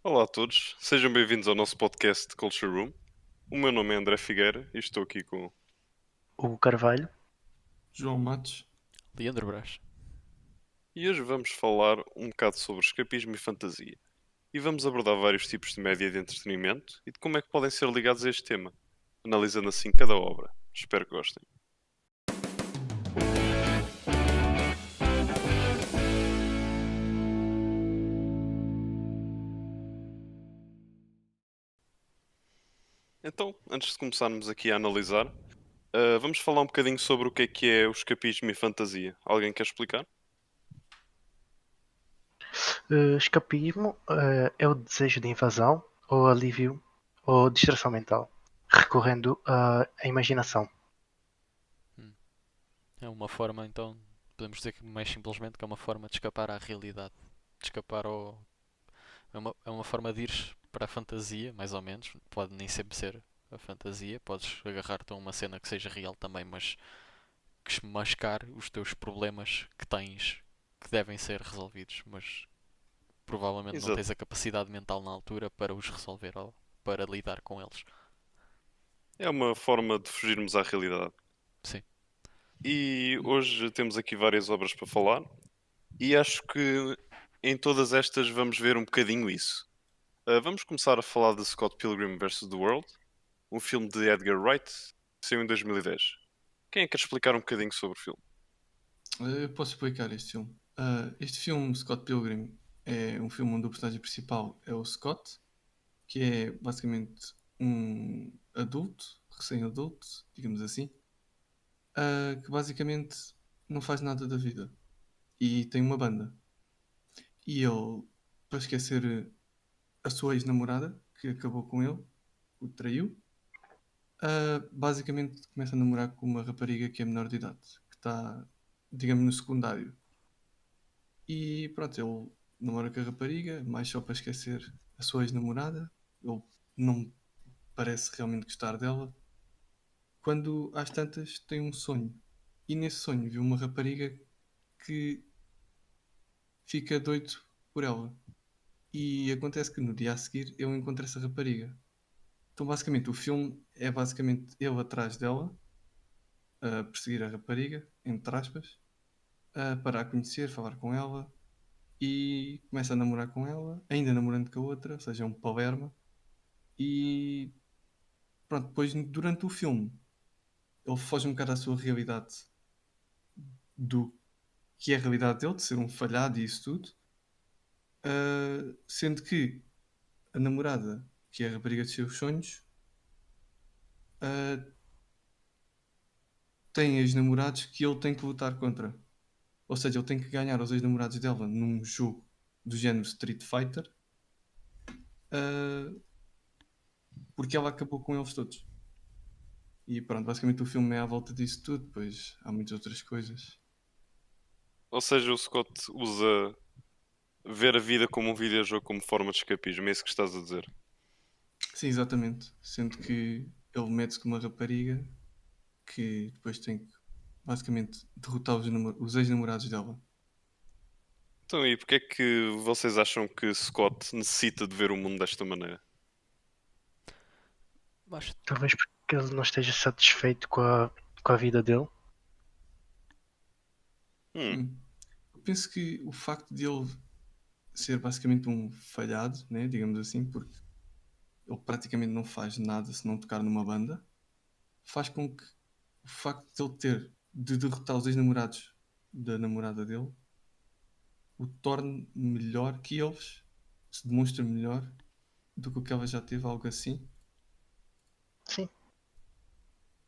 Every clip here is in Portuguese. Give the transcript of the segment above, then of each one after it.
Olá a todos, sejam bem-vindos ao nosso podcast Culture Room. O meu nome é André Figueira e estou aqui com. O Carvalho. João Matos. Leandro Brás. E hoje vamos falar um bocado sobre escapismo e fantasia. E vamos abordar vários tipos de média de entretenimento e de como é que podem ser ligados a este tema, analisando assim cada obra. Espero que gostem. Então, antes de começarmos aqui a analisar, vamos falar um bocadinho sobre o que é o escapismo e fantasia. Alguém quer explicar? Escapismo é o desejo de invasão ou alívio ou distração mental, recorrendo à imaginação. É uma forma, então, podemos dizer que mais simplesmente que é uma forma de escapar à realidade. De escapar ao. É uma forma de ir para a fantasia, mais ou menos. Pode nem sempre ser a fantasia. Podes agarrar-te a uma cena que seja real também, mas que mascar os teus problemas que tens que devem ser resolvidos, mas provavelmente não Exato. tens a capacidade mental na altura para os resolver ou para lidar com eles. É uma forma de fugirmos à realidade. Sim. E hoje temos aqui várias obras para falar, e acho que em todas estas vamos ver um bocadinho isso. Vamos começar a falar de Scott Pilgrim vs. The World, um filme de Edgar Wright, que saiu em 2010. Quem é que quer explicar um bocadinho sobre o filme? Eu posso explicar este filme. Este filme, Scott Pilgrim, é um filme onde o personagem principal é o Scott, que é basicamente um adulto, recém-adulto, digamos assim, que basicamente não faz nada da vida e tem uma banda. E ele, para esquecer a sua ex-namorada, que acabou com ele, o traiu, basicamente começa a namorar com uma rapariga que é menor de idade, que está, digamos, no secundário. E pronto, ele namora com a rapariga, mais só para esquecer a sua ex-namorada. Ele não parece realmente gostar dela. Quando às tantas tem um sonho. E nesse sonho viu uma rapariga que fica doido por ela. E acontece que no dia a seguir ele encontra essa rapariga. Então basicamente o filme é basicamente ele atrás dela, a perseguir a rapariga, entre aspas, para a conhecer, falar com ela e começa a namorar com ela, ainda namorando com a outra, ou seja, é um palerma. E pronto, depois durante o filme ele foge um bocado à sua realidade do que é a realidade dele, de ser um falhado e isso tudo, sendo que a namorada, que é a rapariga dos seus sonhos, ah, tem ex-namorados que ele tem que lutar contra. Ou seja, ele tem que ganhar os ex-namorados dela num jogo do género Street Fighter, ah, porque ela acabou com eles todos. E pronto, basicamente o filme é à volta disso tudo, pois há muitas outras coisas. Ou seja, o Scott usa ver a vida como um videojogo como forma de escapismo, é isso que estás a dizer? Sim, exatamente. Sendo que ele mete-se com uma rapariga que depois tem que basicamente derrotar os ex-namorados dela. Então, e porque é que vocês acham que Scott necessita de ver o mundo desta maneira? Acho. Talvez porque ele não esteja satisfeito com a vida dele. Hum, Eu penso que o facto de ele ser basicamente um falhado, né, digamos assim, porque ele praticamente não faz nada se não tocar numa banda, faz com que o facto de ele ter de derrotar os ex-namorados da namorada dele o torne melhor que eles, se demonstre melhor do que o que ela já teve, algo assim. Sim.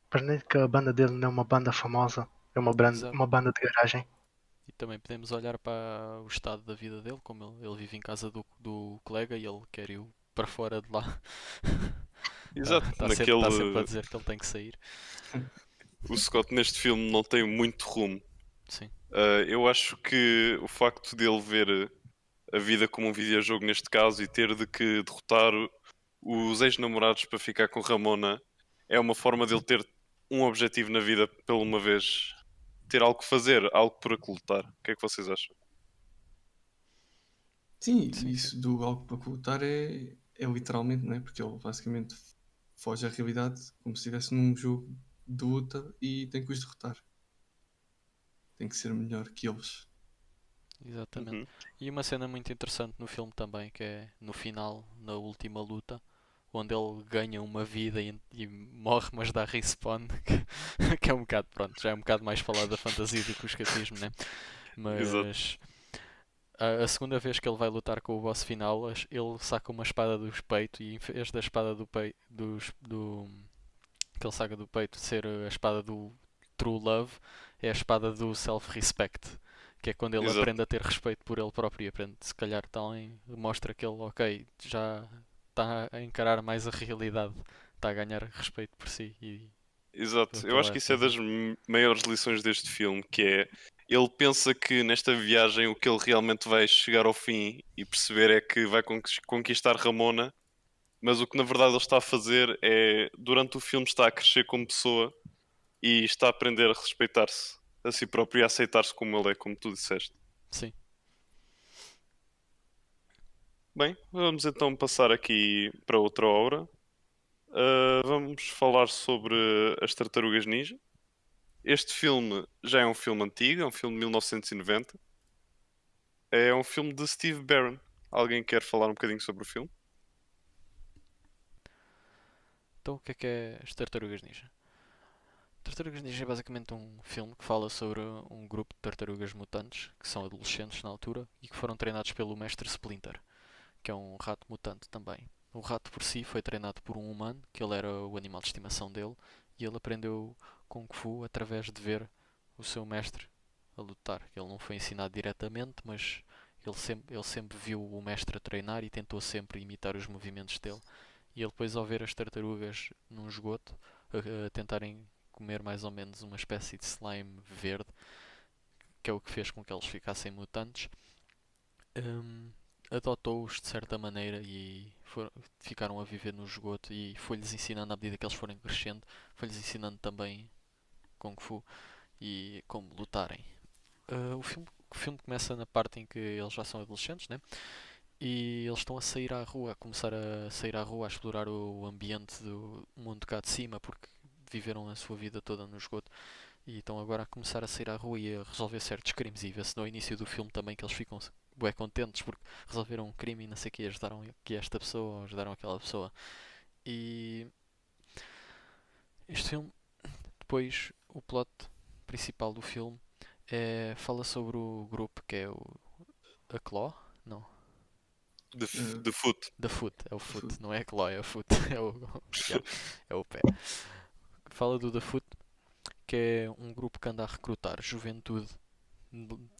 Para que a banda dele não é uma banda famosa, é Exato. uma banda de garagem. E também podemos olhar para o estado da vida dele, como ele vive em casa do colega e ele quer ir para fora de lá. exato, Tá sempre a naquele. dizer que ele tem que sair. O Scott neste filme não tem muito rumo. Sim, Eu acho que o facto dele ver a vida como um videojogo neste caso e ter de que derrotar os ex-namorados para ficar com Ramona é uma forma dele ter um objetivo na vida pela uma vez. Ter algo que fazer, algo por que lutar. O que é que vocês acham? Sim, Sim, isso do algo para ocultar é literalmente, não é? Porque ele basicamente foge à realidade como se estivesse num jogo de luta e tem que os derrotar. Tem que ser melhor que eles. exatamente. Uhum. E uma cena muito interessante no filme também, que é no final, na última luta, onde ele ganha uma vida e morre, mas dá respawn, que é um bocado, pronto, já é um bocado mais falar da fantasia do que o escapismo, né? Exato. Mas a segunda vez que ele vai lutar com o boss final, ele saca uma espada do peito e em vez da espada do peito, que ele saca do peito ser a espada do True Love, é a espada do Self-Respect. Que é quando ele Exato. aprende a ter respeito por ele próprio e aprende, se calhar, também mostra que ele, ok, já está a encarar mais a realidade, está a ganhar respeito por si e por Exato. Eu toda acho que isso essa é das gente. maiores lições deste filme, que é ele pensa que nesta viagem o que ele realmente vai chegar ao fim e perceber é que vai conquistar Ramona, mas o que na verdade ele está a fazer é, durante o filme, está a crescer como pessoa e está a aprender a respeitar-se a si próprio e a aceitar-se como ele é, como tu disseste. Sim. Bem, vamos então passar aqui para outra obra. Vamos falar sobre as Tartarugas Ninja. Este filme já é um filme antigo, é um filme de 1990. É um filme de Steve Barron. Alguém quer falar um bocadinho sobre o filme? Então o que é as Tartarugas Ninja? Tartarugas Ninja é basicamente um filme que fala sobre um grupo de tartarugas mutantes que são adolescentes na altura e que foram treinados pelo mestre Splinter, que é um rato mutante também. O rato por si foi treinado por um humano, que ele era o animal de estimação dele, e ele aprendeu Kung Fu através de ver o seu mestre a lutar. Ele não foi ensinado diretamente, mas ele sempre viu o mestre a treinar e tentou sempre imitar os movimentos dele. E ele depois, ao ver as tartarugas num esgoto, a tentarem comer mais ou menos uma espécie de slime verde, que é o que fez com que eles ficassem mutantes, hum, adotou-os de certa maneira e ficaram a viver no esgoto e foi-lhes ensinando à medida que eles forem crescendo, foi-lhes ensinando também Kung Fu e como lutarem. O filme começa na parte em que eles já são adolescentes, né? E eles estão a sair à rua, a começar a sair à rua, a explorar o ambiente do mundo cá de cima, porque viveram a sua vida toda no esgoto e estão agora a começar a sair à rua e a resolver certos crimes. E vê-se no início do filme também que eles ficam bué contentes porque resolveram um crime e não sei o que, ajudaram aqui esta pessoa, ajudaram aquela pessoa. E este filme, depois, o plot principal do filme fala sobre o grupo que é a Claw? Não, De Foot. da Foot, é o Foot, Foot. não é a Claw, é o Foot, yeah, é o pé. Fala do The Foot, que é um grupo que anda a recrutar juventude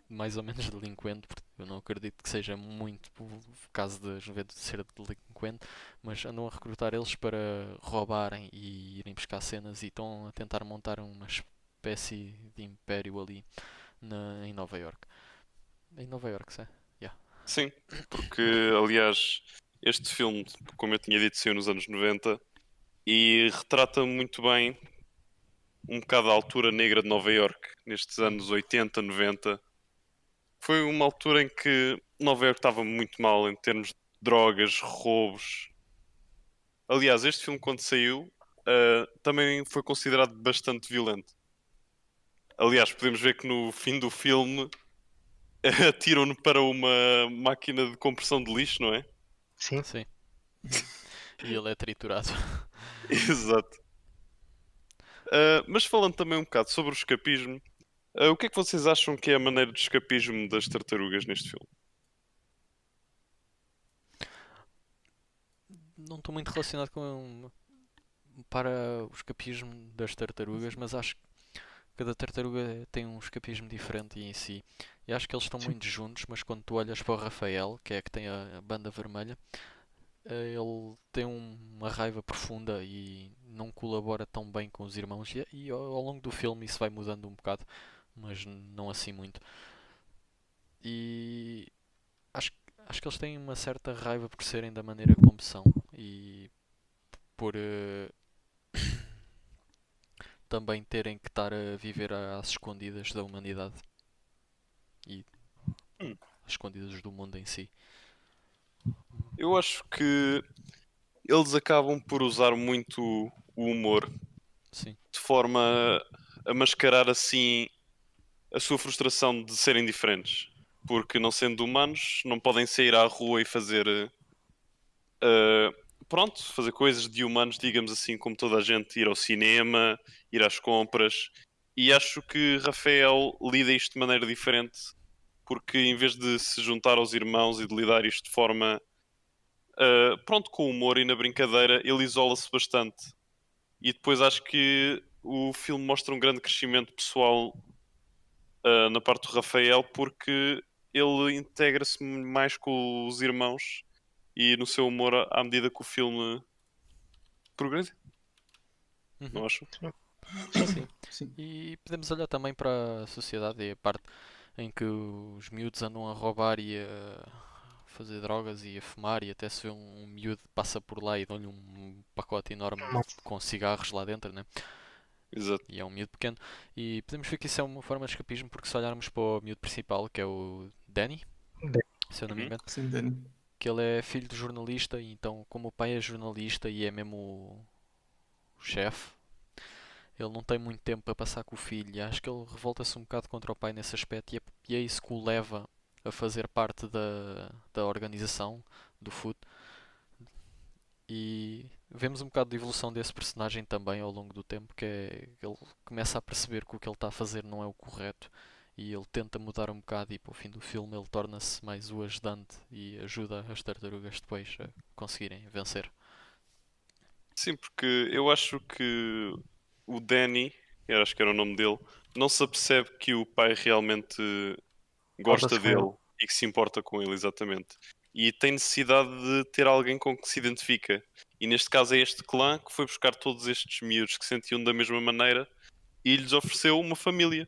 mais ou menos delinquente, porque eu não acredito que seja muito o caso da juventude ser delinquente, mas andam a recrutar eles para roubarem e irem buscar cenas e estão a tentar montar uma espécie de império ali em Nova York. Em Nova York, é? Yeah. Sim, porque aliás, este filme, como eu tinha dito, saiu nos anos 90 e retrata muito bem um bocado a altura negra de Nova York, nestes anos 80, 90. Foi uma altura em que Nova York estava muito mal em termos de drogas, roubos. Aliás, este filme, quando saiu, também foi considerado bastante violento. Aliás, podemos ver que no fim do filme atiram-no para uma máquina de compressão de lixo, não é? Sim. Sim. E ele é triturado. Exato. Mas falando também um bocado sobre o escapismo, o que é que vocês acham que é a maneira de escapismo das tartarugas neste filme? Não estou muito relacionado com para o escapismo das tartarugas, mas acho que cada tartaruga tem um escapismo diferente em si. E acho que eles estão Sim. muito juntos, mas quando tu olhas para o Rafael, que é que tem a banda vermelha, ele tem uma raiva profunda e não colabora tão bem com os irmãos. E ao longo do filme isso vai mudando um bocado, mas não assim muito. E acho, acho que eles têm uma certa raiva por serem da maneira como são e por também terem que estar a viver às escondidas da humanidade e Hum, às escondidas do mundo em si. Eu acho que eles acabam por usar muito o humor Sim. de forma a mascarar assim a sua frustração de serem diferentes. Porque não sendo humanos, não podem sair à rua e fazer uh, pronto, fazer coisas de humanos, digamos assim, como toda a gente, ir ao cinema, ir às compras. E acho que Rafael lida isto de maneira diferente, porque em vez de se juntar aos irmãos e de lidar isto de forma pronto, com humor e na brincadeira, ele isola-se bastante. E depois acho que o filme mostra um grande crescimento pessoal na parte do Rafael, porque ele integra-se mais com os irmãos e no seu humor à medida que o filme progride, Uhum. não acho? Sim, Sim. Sim. E podemos olhar também para a sociedade e a parte em que os miúdos andam a roubar e a fazer drogas e a fumar e até se vê um miúdo passa por lá e dão-lhe um pacote enorme Não. com cigarros lá dentro, né? Exato. E é um miúdo pequeno. E podemos ver que isso é uma forma de escapismo porque se olharmos para o miúdo principal, que é o Danny, se eu não me Uhum. engano, Sim, Dani. que ele é filho de jornalista e então como o pai é jornalista e é mesmo o chefe, ele não tem muito tempo para passar com o filho e acho que ele revolta-se um bocado contra o pai nesse aspecto e é isso que o leva a fazer parte da organização do FUT e vemos um bocado de evolução desse personagem também ao longo do tempo, que é ele começa a perceber que o que ele está a fazer não é o correto e ele tenta mudar um bocado e para o fim do filme ele torna-se mais o ajudante e ajuda as tartarugas depois a conseguirem vencer. Sim, porque eu acho que o Danny, eu acho que era o nome dele, não se apercebe que o pai realmente gosta Importa-se com ele. dele e que se importa com ele, exatamente. E tem necessidade de ter alguém com que se identifica. E neste caso é este clã que foi buscar todos estes miúdos que se sentiam da mesma maneira e lhes ofereceu uma família.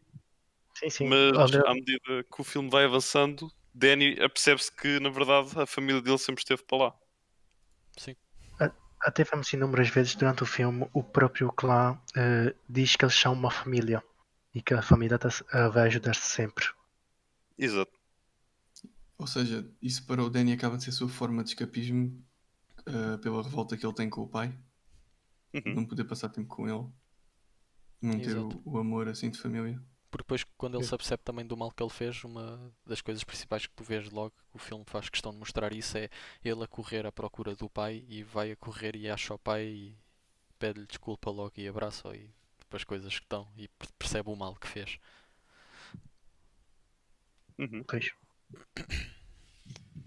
Sim, sim. Mas Olha, à medida que o filme vai avançando, Danny apercebe-se que na verdade a família dele sempre esteve para lá. Sim, até vemos inúmeras vezes durante o filme o próprio clã diz que eles são uma família e que a família vai ajudar-se sempre. Exato. Ou seja, isso para o Danny acaba de ser a sua forma de escapismo pela revolta que ele tem com o pai. Uhum. Não poder passar tempo com ele. Não ter exato. o amor assim de família. Porque depois, quando ele É. se apercebe também do mal que ele fez, uma das coisas principais que tu vês logo, que o filme faz questão de mostrar isso, é ele a correr à procura do pai e vai a correr e acha o pai e pede-lhe desculpa logo e abraça-o e depois coisas que estão e percebe o mal que fez. Uhum. Pois.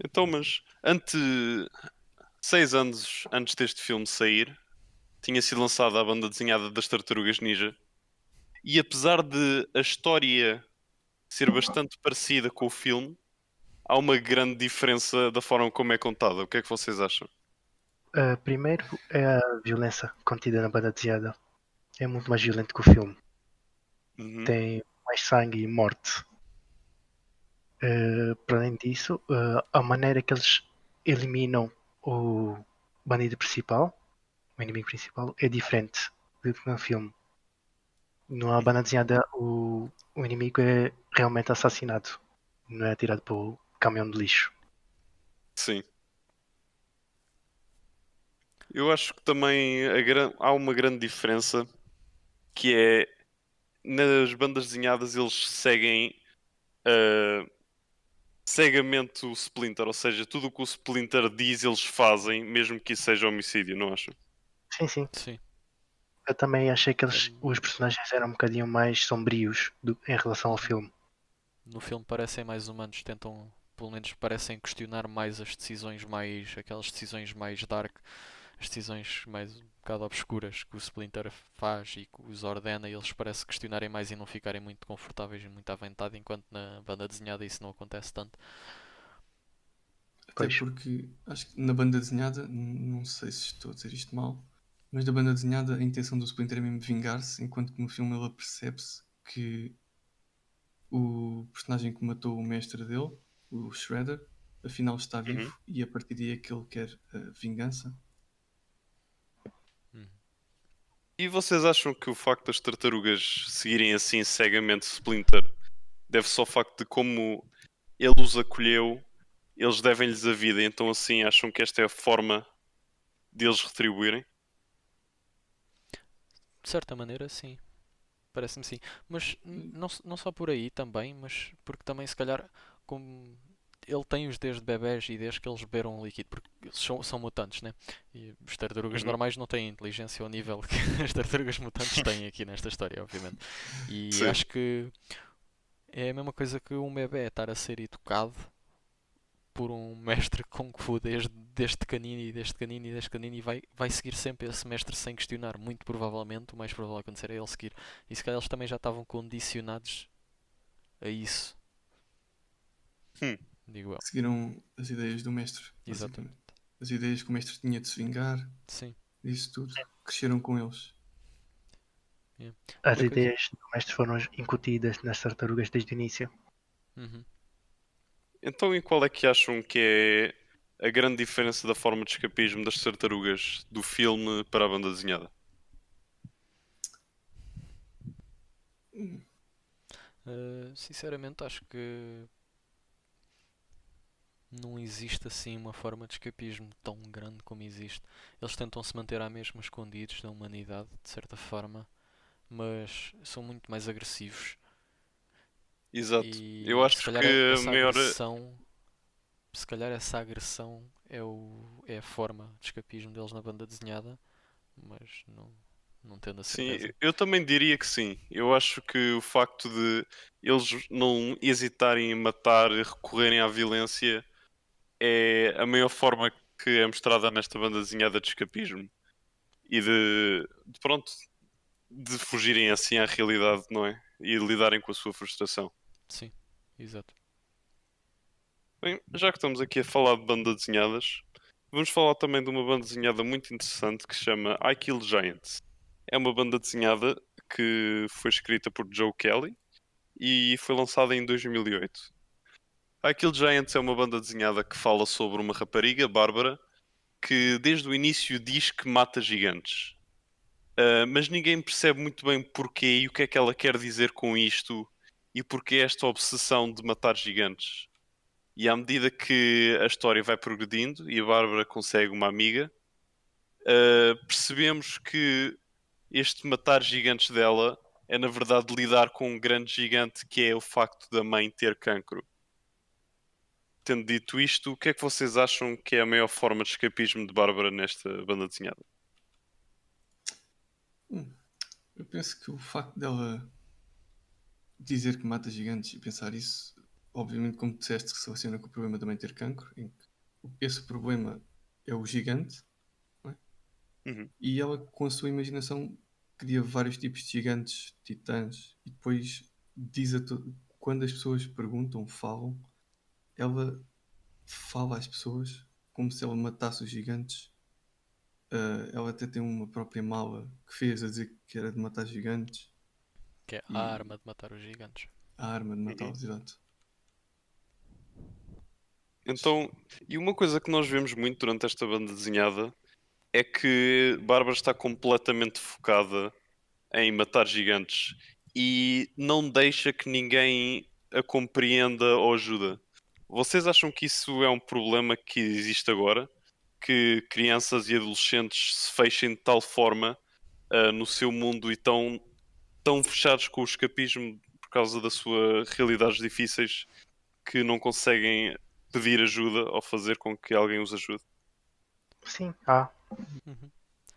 Então, mas 6 anos antes deste filme sair, tinha sido lançada a banda desenhada das Tartarugas Ninja. E apesar de a história ser bastante parecida com o filme, há uma grande diferença da forma como é contada. O que é que vocês acham? Primeiro é a violência contida na banda desenhada. É muito mais violento que o filme. Uhum. Tem mais sangue e morte. Para além disso, a maneira que eles eliminam o bandido principal, o inimigo principal, é diferente do que no filme. Na banda desenhada, o inimigo é realmente assassinado, não é tirado para o caminhão de lixo. Sim. Eu acho que também há uma grande diferença que é nas bandas desenhadas eles seguem ah, cegamente o Splinter, ou seja, tudo o que o Splinter diz eles fazem, mesmo que isso seja homicídio, não acham? Sim, sim. Sim. Eu também achei que É- os personagens eram um bocadinho mais sombrios em relação ao Uhum. filme. No filme parecem mais humanos, tentam, pelo menos parecem questionar mais as decisões mais, aquelas decisões mais dark, as decisões mais um bocado obscuras que o Splinter faz e que os ordena e eles parecem questionarem mais e não ficarem muito confortáveis e muito à vontade, enquanto na banda desenhada isso não acontece tanto. Até Pois. porque acho que na banda desenhada, não sei se estou a dizer isto mal, mas na banda desenhada a intenção do Splinter é mesmo vingar-se, enquanto que no filme ele apercebe-se que o personagem que matou o mestre dele, o Shredder, afinal está Uhum. vivo e a partir daí é que ele quer vingança. Uhum. E vocês acham que o facto das tartarugas seguirem assim cegamente Splinter deve-se ao facto de como ele os acolheu, eles devem-lhes a vida, então assim acham que esta é a forma de eles retribuírem? De certa maneira, sim. Parece-me sim. Mas não, não só por aí também, mas porque também se calhar como ele tem-os desde bebés e desde que eles beberam um líquido, porque eles são mutantes, né? E as tartarugas Uhum. normais não têm inteligência ao nível que as tartarugas mutantes têm aqui nesta história, obviamente. E Sim. acho que é a mesma coisa que um bebé estar a ser educado por um mestre Kung Fu desde pequenino e desde pequenino e desde pequenino e vai seguir sempre esse mestre sem questionar. Muito provavelmente, o mais provável a acontecer é ele seguir. E se calhar eles também já estavam condicionados a isso, Hum. digo eu. Seguiram as ideias do mestre, Exatamente. basicamente. As ideias que o mestre tinha de se vingar, Sim. disso tudo. Cresceram com eles. Yeah. As Outra coisa. ideias do mestre foram incutidas nas tartarugas desde o início. Uhum. Então, e qual é que acham que é a grande diferença da forma de escapismo das tartarugas do filme para a banda desenhada? Sinceramente, acho que não existe assim uma forma de escapismo tão grande como existe. Eles tentam se manter à mesma escondidos da humanidade, de certa forma, mas são muito mais agressivos. Exato. Eu E se acho calhar que a essa maior. agressão, se calhar essa agressão é a forma de escapismo deles na banda desenhada, mas não tendo a Sim, certeza. eu também diria que sim. Eu acho que o facto de eles não hesitarem em matar e recorrerem à violência é a maior forma que é mostrada nesta banda desenhada de escapismo e pronto, de fugirem assim à realidade, não é? E lidarem com a sua frustração. Sim, exato. Bem, já que estamos aqui a falar de bandas desenhadas, vamos falar também de uma banda desenhada muito interessante que se chama I Kill Giants. É uma banda desenhada que foi escrita por Joe Kelly e foi lançada em 2008. I Kill Giants é uma banda desenhada que fala sobre uma rapariga, Bárbara, que desde o início diz que mata gigantes. Mas ninguém percebe muito bem porquê e o que é que ela quer dizer com isto e porquê esta obsessão de matar gigantes. E à medida que a história vai progredindo e a Bárbara consegue uma amiga, percebemos que este matar gigantes dela é na verdade lidar com um grande gigante que é o facto da mãe ter cancro. Tendo dito isto, o que é que vocês acham que é a maior forma de escapismo de Bárbara nesta banda desenhada? Hum, Eu penso que o facto dela dizer que mata gigantes e pensar isso, obviamente, como disseste, que se relaciona com o problema também ter cancro, em que esse problema é o gigante, não é? Uhum. E ela, com a sua imaginação, cria vários tipos de gigantes, titãs, e depois diz quando as pessoas perguntam, falam, ela fala às pessoas como se ela matasse os gigantes. Ela até tem uma própria mala que fez a dizer que era de matar gigantes Que é a e arma de matar os gigantes. a arma de Uhum. matá-los, exato. Então, e uma coisa que nós vemos muito durante esta banda desenhada é que Bárbara está completamente focada em matar gigantes e não deixa que ninguém a compreenda ou ajuda. Vocês acham que isso é um problema que existe agora? Que crianças e adolescentes se fechem de tal forma no seu mundo e tão fechados com o escapismo por causa da sua realidades difíceis que não conseguem pedir ajuda ou fazer com que alguém os ajude? Sim, há Uhum.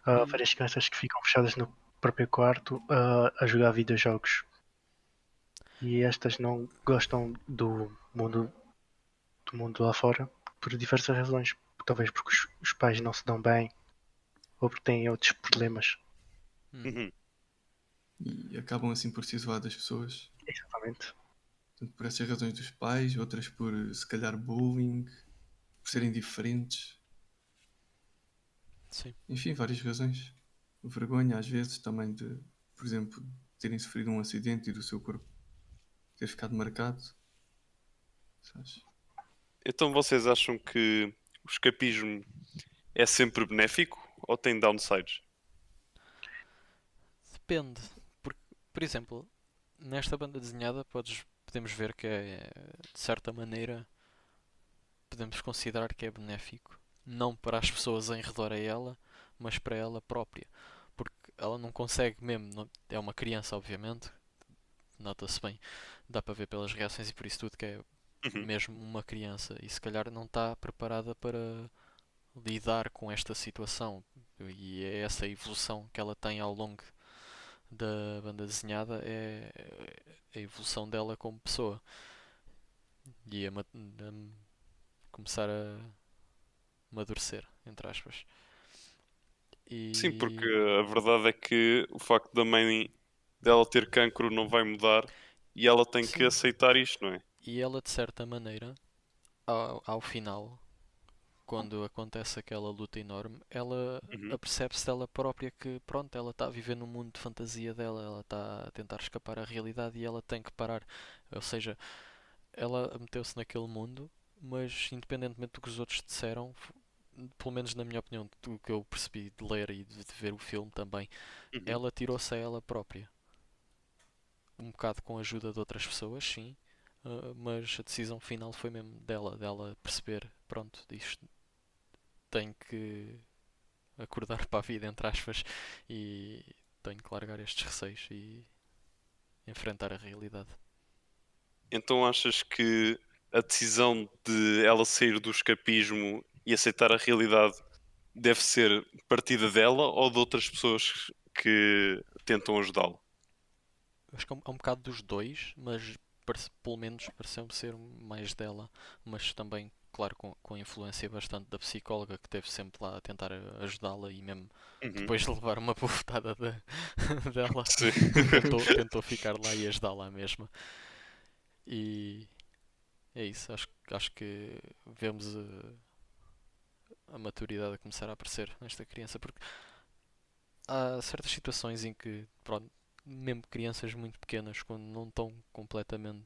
E várias crianças que ficam fechadas no próprio quarto a jogar videojogos. E estas não gostam do mundo lá fora por diversas razões. Talvez porque os pais não se dão bem ou porque têm outros problemas. uhum. Uhum. E acabam assim por se isolar das pessoas. Exatamente. Portanto, por essas razões dos pais, outras por se calhar bullying, por serem diferentes, Sim. enfim, várias razões. Vergonha às vezes também de, por exemplo, terem sofrido um acidente e do seu corpo ter ficado marcado. Sabes? Então vocês acham que o escapismo é sempre benéfico ou tem downsides? Depende. Por exemplo, nesta banda desenhada podemos ver que é, de certa maneira, podemos considerar que é benéfico, não para as pessoas em redor a ela, mas para ela própria. Porque ela não consegue mesmo, é uma criança, obviamente, nota-se bem, dá para ver pelas reações e por isso tudo que é Uhum. mesmo uma criança e se calhar não está preparada para lidar com esta situação. E é essa evolução que ela tem ao longo da banda desenhada, é a evolução dela como pessoa e a começar a amadurecer, entre aspas. Sim, porque E, a verdade é que o facto da mãe dela ter cancro não vai mudar e ela tem que sim, aceitar isto, não é? e ela de certa maneira, ao final, quando acontece aquela luta enorme, ela Uhum. apercebe-se dela própria que, pronto, ela está a viver no mundo de fantasia dela, ela está a tentar escapar à realidade e ela tem que parar. Ou seja, ela meteu-se naquele mundo, mas independentemente do que os outros disseram, pelo menos na minha opinião, do que eu percebi de ler e de ver o filme também, Uhum. ela tirou-se a ela própria. Um bocado com a ajuda de outras pessoas, sim, mas a decisão final foi mesmo dela perceber, pronto, isto tenho que acordar para a vida, entre aspas, e tenho que largar estes receios e enfrentar a realidade. Então achas que a decisão de ela sair do escapismo e aceitar a realidade deve ser partida dela ou de outras pessoas que tentam ajudá-la? Acho que é um bocado dos dois, mas pelo menos pareceu-me ser mais dela, mas também, claro, com a influência bastante da psicóloga que esteve sempre lá a tentar ajudá-la e mesmo Uhum. depois de levar uma bufetada dela, Sim. tentou ficar lá e ajudá-la mesmo. E é isso, acho que vemos a maturidade a começar a aparecer nesta criança, porque há certas situações em que, pronto, mesmo crianças muito pequenas, quando não estão completamente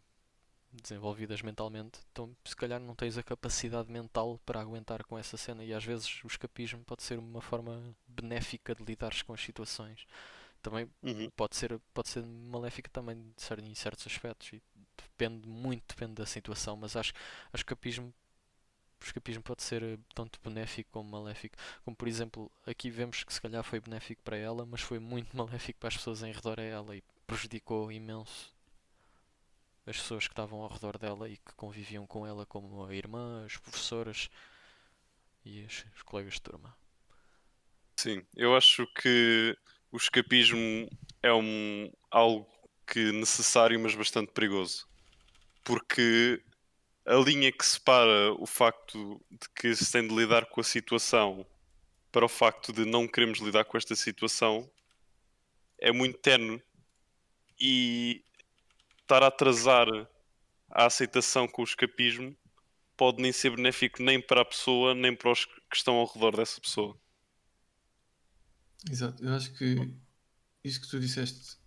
desenvolvidas mentalmente, então se calhar não tens a capacidade mental para aguentar com essa cena e às vezes o escapismo pode ser uma forma benéfica de lidares com as situações. Também Uhum. pode ser maléfica também em certos aspectos e depende da situação, mas acho que o escapismo pode ser tanto benéfico como maléfico. Como por exemplo, aqui vemos que se calhar foi benéfico para ela, mas foi muito maléfico para as pessoas em redor a ela e prejudicou imenso as pessoas que estavam ao redor dela e que conviviam com ela, como a irmã, as professoras e os colegas de turma. Sim, eu acho que o escapismo é algo que necessário, mas bastante perigoso. Porque a linha que separa o facto de que se tem de lidar com a situação para o facto de não queremos lidar com esta situação é muito tenue e estar a atrasar a aceitação com o escapismo pode nem ser benéfico nem para a pessoa, nem para os que estão ao redor dessa pessoa. Exato, eu acho que isto que tu disseste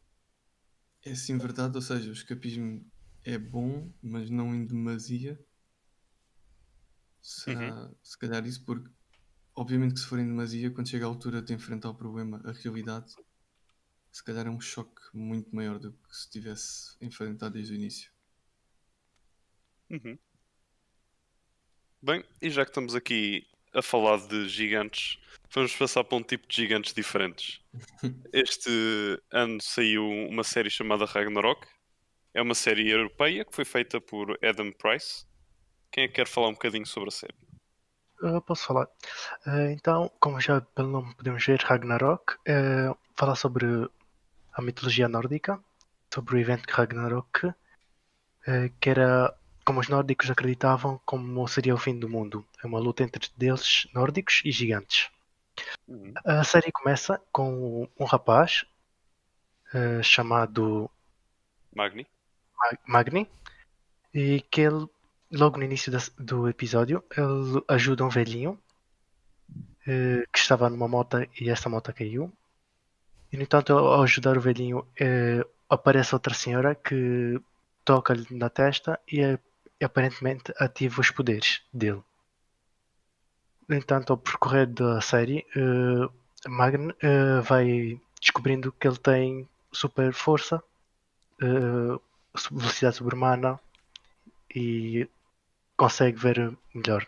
é sim verdade, ou seja, o escapismo é bom, mas não em demasia. Uhum. Será se calhar isso, porque obviamente que se for em demasia, quando chega a altura de enfrentar o problema, a realidade, se calhar é um choque muito maior do que se tivesse enfrentado desde o início. Uhum. Bem, e já que estamos aqui a falar de gigantes, vamos passar para um tipo de gigantes diferentes. Este ano saiu uma série chamada Ragnarok. É uma série europeia que foi feita por Adam Price. Quem é que quer falar um bocadinho sobre a série? Posso falar. Então, como já pelo nome podemos ver, Ragnarok fala sobre a mitologia nórdica, sobre o evento de Ragnarok, que era como os nórdicos acreditavam como seria o fim do mundo. É uma luta entre deuses nórdicos e gigantes. Uhum. A série começa com um rapaz chamado Magni? Magni e que ele, logo no início do episódio, ele ajuda um velhinho que estava numa moto e essa moto caiu. E no entanto, ao ajudar o velhinho, aparece outra senhora que toca-lhe na testa e aparentemente ativa os poderes dele. No entanto, ao percorrer da série, Magn vai descobrindo que ele tem super força, velocidade sobre-humana e consegue ver melhor.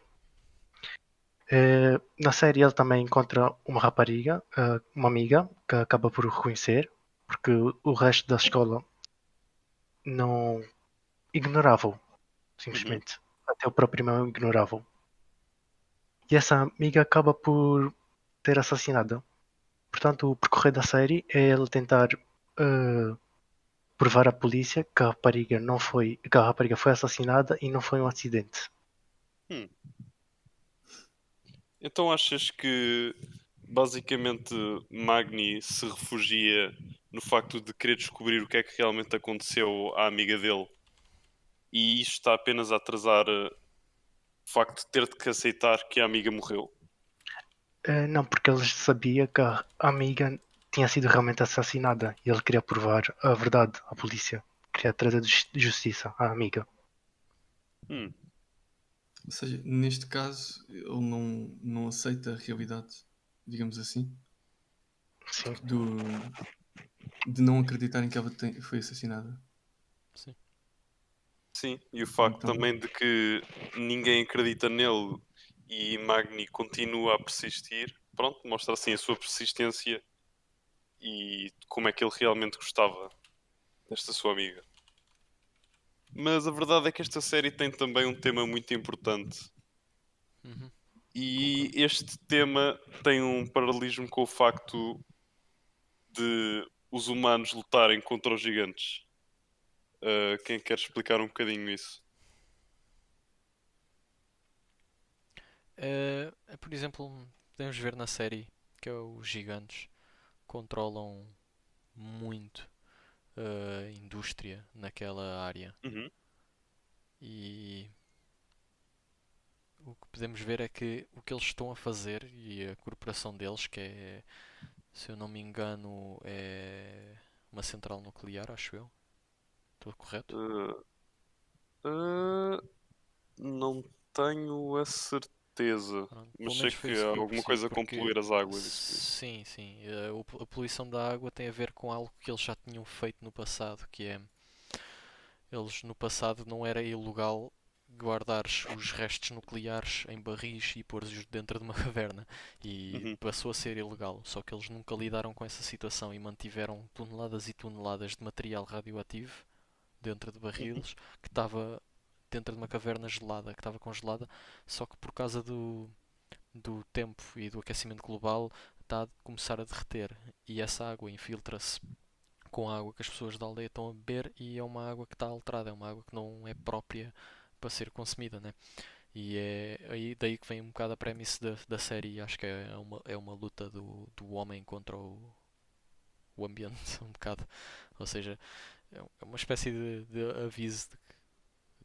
Na série ele também encontra uma rapariga, uma amiga, que acaba por o reconhecer, porque o resto da escola não ignorava-o, simplesmente. Até o próprio irmão ignorava-o. E essa amiga acaba por ter assassinada. Portanto, o percorrer da série é ele tentar eh, provar à polícia que a rapariga não foi, que a rapariga foi assassinada e não foi um acidente. Hum. Então achas que basicamente Magni se refugia no facto de querer descobrir o que é que realmente aconteceu à amiga dele e isto está apenas a atrasar o facto de ter de que aceitar que a amiga morreu? Não, porque ele sabia que a amiga tinha sido realmente assassinada e ele queria provar a verdade à polícia. Queria trazer justiça à amiga. Hum. Ou seja, neste caso, ele não aceita a realidade, digamos assim, Sim. de não acreditarem que ela foi assassinada. Sim. Sim, e o facto Então, também de que ninguém acredita nele e Magni continua a persistir, pronto, mostra assim a sua persistência e como é que ele realmente gostava desta sua amiga. Mas a verdade é que esta série tem também um tema muito importante. Uhum. E Concordo. este tema tem um paralelismo com o facto de os humanos lutarem contra os gigantes. Quem quer explicar um bocadinho isso? Por exemplo, podemos ver na série que os gigantes controlam muito a indústria naquela área. Uhum. E o que podemos ver é que o que eles estão a fazer e a corporação deles, que é, se eu não me engano, é uma central nuclear, acho eu. Estou correto? Uh, uh, não tenho a certeza, Pronto, pelo mas sei menos foi que isso há que eu alguma percebi, coisa com porque poluir as águas. Isso sim. sim, sim, a poluição da água tem a ver com algo que eles já tinham feito no passado, que é eles no passado não era ilegal guardar os restos nucleares em barris e pôr-os dentro de uma caverna e Uhum. passou a ser ilegal, só que eles nunca lidaram com essa situação e mantiveram toneladas e toneladas de material radioativo dentro de Uhum. barris que estava dentro de uma caverna gelada, que estava congelada, só que por causa do tempo e do aquecimento global está a começar a derreter e essa água infiltra-se com a água que as pessoas da aldeia estão a beber e é uma água que está alterada, é uma água que não é própria para ser consumida, né? E é aí daí que vem um bocado a premissa da série, acho que é uma luta do homem contra o ambiente, um bocado. Ou seja, é uma espécie de aviso de que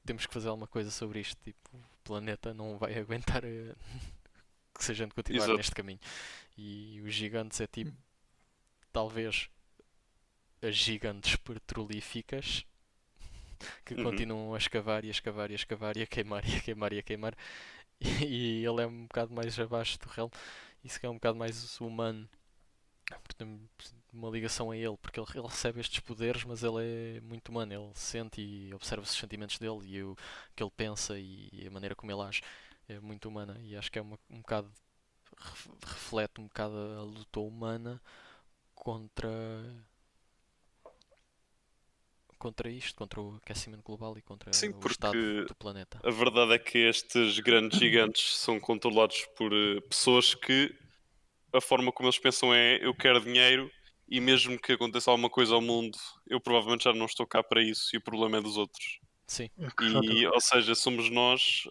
temos que fazer alguma coisa sobre isto, tipo, o planeta não vai aguentar que se a gente continuar Exato. neste caminho. E os gigantes é tipo, talvez as gigantes petrolíficas que Uhum. continuam a escavar e a escavar e a escavar e a queimar e a queimar e a queimar. E ele é um bocado mais abaixo do réu. Isso que é um bocado mais humano. Portanto, uma ligação a ele, porque ele recebe estes poderes, mas ele é muito humano. Ele sente e observa os sentimentos dele e o que ele pensa e a maneira como ele age. É muito humana e acho que é um bocado reflete um bocado a luta humana contra isto, contra o aquecimento global e contra Sim, o estado porque do planeta. a verdade é que estes grandes gigantes são controlados por pessoas que a forma como eles pensam é eu quero dinheiro e mesmo que aconteça alguma coisa ao mundo, eu provavelmente já não estou cá para isso e o problema é dos outros. Sim, E, Exatamente. ou seja, somos nós,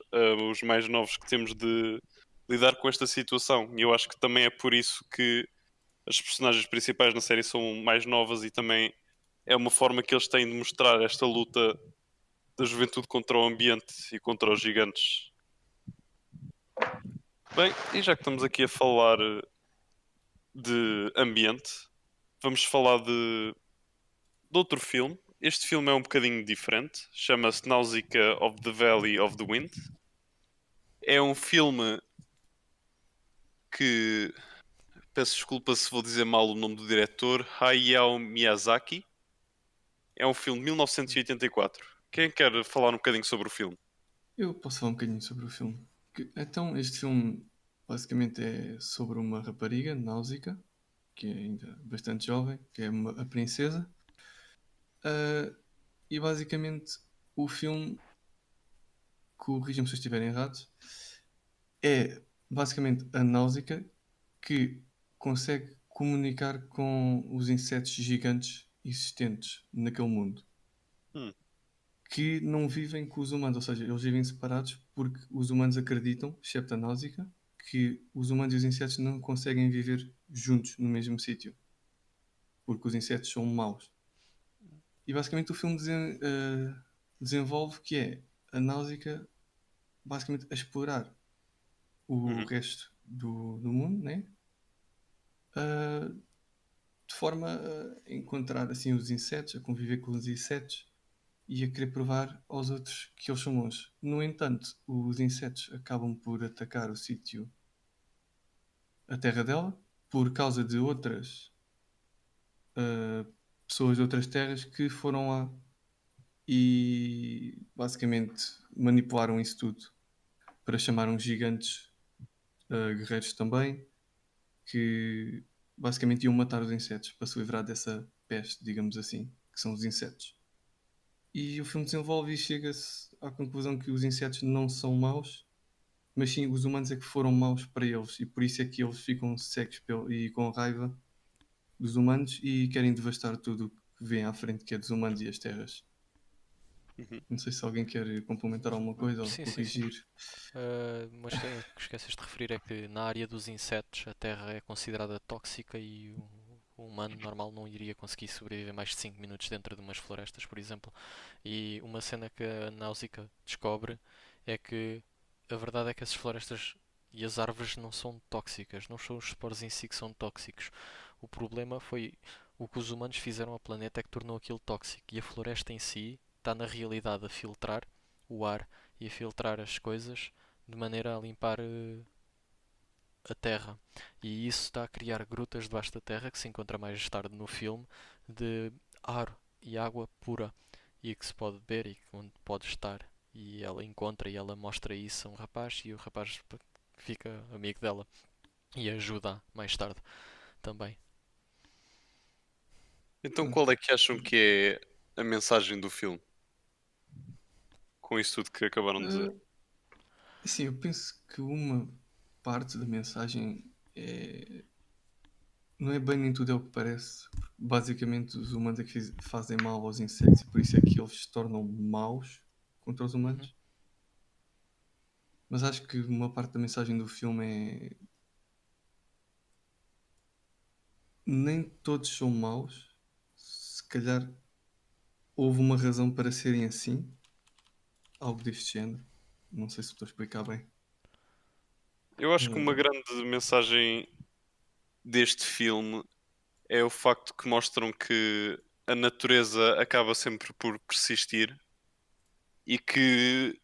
os mais novos, que temos de lidar com esta situação. E eu acho que também é por isso que as personagens principais na série são mais novas e também é uma forma que eles têm de mostrar esta luta da juventude contra o ambiente e contra os gigantes. Bem, e já que estamos aqui a falar de ambiente, vamos falar de outro filme. Este filme é um bocadinho diferente, chama-se Nausicaa of the Valley of the Wind. É um filme que, peço desculpa se vou dizer mal o nome do diretor, Hayao Miyazaki. É um filme de 1984. Quem quer falar um bocadinho sobre o filme? Eu posso falar um bocadinho sobre o filme. Então, este filme basicamente é sobre uma rapariga, Náusica, que é ainda bastante jovem, que é a princesa. Ah, e basicamente o filme, corrijam-me se eu estiver errado, é basicamente a Náusica que consegue comunicar com os insetos gigantes existentes naquele mundo, Hum. que não vivem com os humanos, ou seja, eles vivem separados porque os humanos acreditam, excepto a Náusica, que os humanos e os insetos não conseguem viver juntos no mesmo sítio, porque os insetos são maus. E basicamente o filme desenvolve que é a Náusica basicamente a explorar o Uhum. resto do mundo, né? Ah, de forma a encontrar assim os insetos, a conviver com os insetos e a querer provar aos outros que eles são bons. No entanto, os insetos acabam por atacar o sítio, a terra dela, por causa de outras ah, pessoas de outras terras que foram lá e basicamente manipularam isso tudo para chamar uns gigantes guerreiros também, que basicamente iam matar os insetos para se livrar dessa peste, digamos assim, que são os insetos. E o filme desenvolve e chega-se à conclusão que os insetos não são maus, mas sim os humanos é que foram maus para eles, e por isso é que eles ficam cegos e com raiva dos humanos e querem devastar tudo o que vem à frente, que é dos humanos e as terras. Uhum. Não sei se alguém quer complementar alguma coisa ou Sim, sim, sim. corrigir. Mas o que esqueces de referir é que na área dos insetos a terra é considerada tóxica e o humano normal não iria conseguir sobreviver mais de 5 minutos dentro de umas florestas, por exemplo. E uma cena que a Náusica descobre é que a verdade é que essas florestas e as árvores não são tóxicas, não são os esporos em si que são tóxicos. O problema foi o que os humanos fizeram ao planeta é que tornou aquilo tóxico e a floresta em si está na realidade a filtrar o ar e a filtrar as coisas de maneira a limpar a terra. E isso está a criar grutas debaixo da terra, que se encontra mais tarde no filme, de ar e água pura e que se pode beber e onde pode estar. E ela encontra e ela mostra isso a um rapaz e o rapaz fica amigo dela e ajuda mais tarde também. Então qual é que acham que é a mensagem do filme? Com isso tudo que acabaram de dizer. Uh, Sim, eu penso que uma parte da mensagem é. Não é bem nem tudo é o que parece. Basicamente, os humanos é que fazem mal aos insetos e por isso é que eles se tornam maus contra os Uhum. humanos. Mas acho que uma parte da mensagem do filme é. Nem todos são maus. Se calhar houve uma razão para serem assim. Algo deste género. Não sei se estou a explicar bem. Eu acho que uma Uh, grande mensagem deste filme é o facto que mostram que a natureza acaba sempre por persistir e que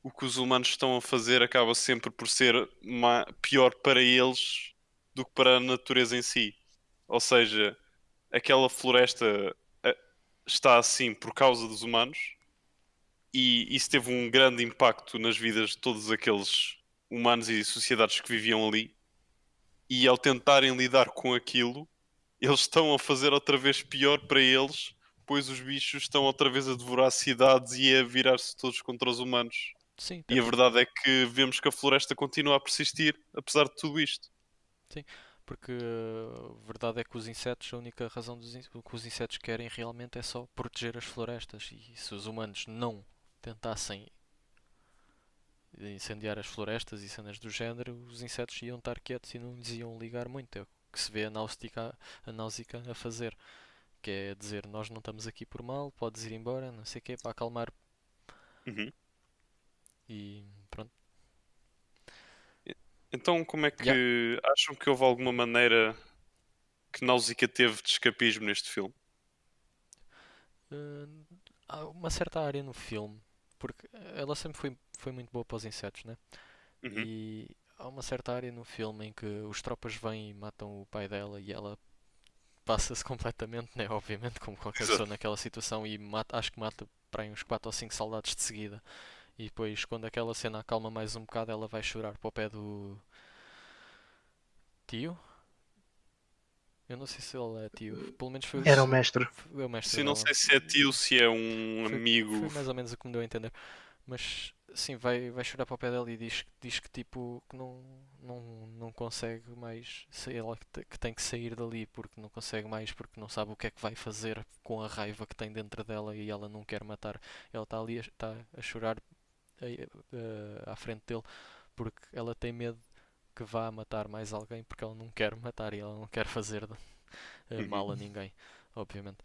o que os humanos estão a fazer acaba sempre por ser pior para eles do que para a natureza em si. Ou seja, aquela floresta eh, está assim por causa dos humanos e isso teve um grande impacto nas vidas de todos aqueles humanos e sociedades que viviam ali. E ao tentarem lidar com aquilo, eles estão a fazer outra vez pior para eles, pois os bichos estão outra vez a devorar cidades e a virar-se todos contra os humanos. Sim, até E a porque, verdade é que vemos que a floresta continua a persistir, apesar de tudo isto. sim, porque a verdade é que os insetos, a única razão o que os insetos querem realmente é só proteger as florestas. E se os humanos não tentassem incendiar as florestas e cenas do género, os insetos iam estar quietos e não lhes iam ligar muito. É o que se vê a Náusica a fazer, que é dizer nós não estamos aqui por mal, podes ir embora, não sei o quê, para acalmar Uhum. e pronto. Então, como é Yeah. que acham que houve alguma maneira que Náusica teve de escapismo neste filme? Uh, Há uma certa área no filme, porque ela sempre foi muito boa para os insetos, né? Uhum. E há uma certa área no filme em que os tropas vêm e matam o pai dela e ela passa-se completamente, né? Obviamente, como qualquer pessoa Exato. naquela situação, e acho que mata para aí uns 4 ou 5 soldados de seguida. E depois, quando aquela cena acalma mais um bocado, ela vai chorar para o pé do tio. Eu não sei se ele é tio. Pelo menos Era o mestre. foi o mestre Sim, não dela. sei se é tio, se é um Foi amigo. mais ou menos o que me deu a entender. Mas sim, vai chorar para o pé dela e diz que tipo que não consegue mais sair, ela que tem que sair dali porque não consegue mais, porque não sabe o que é que vai fazer com a raiva que tem dentro dela e ela não quer matar. Ela está ali está a chorar à frente dele porque ela tem medo que vá matar mais alguém porque ela não quer matar e ela não quer fazer Uhum. mal a ninguém, obviamente.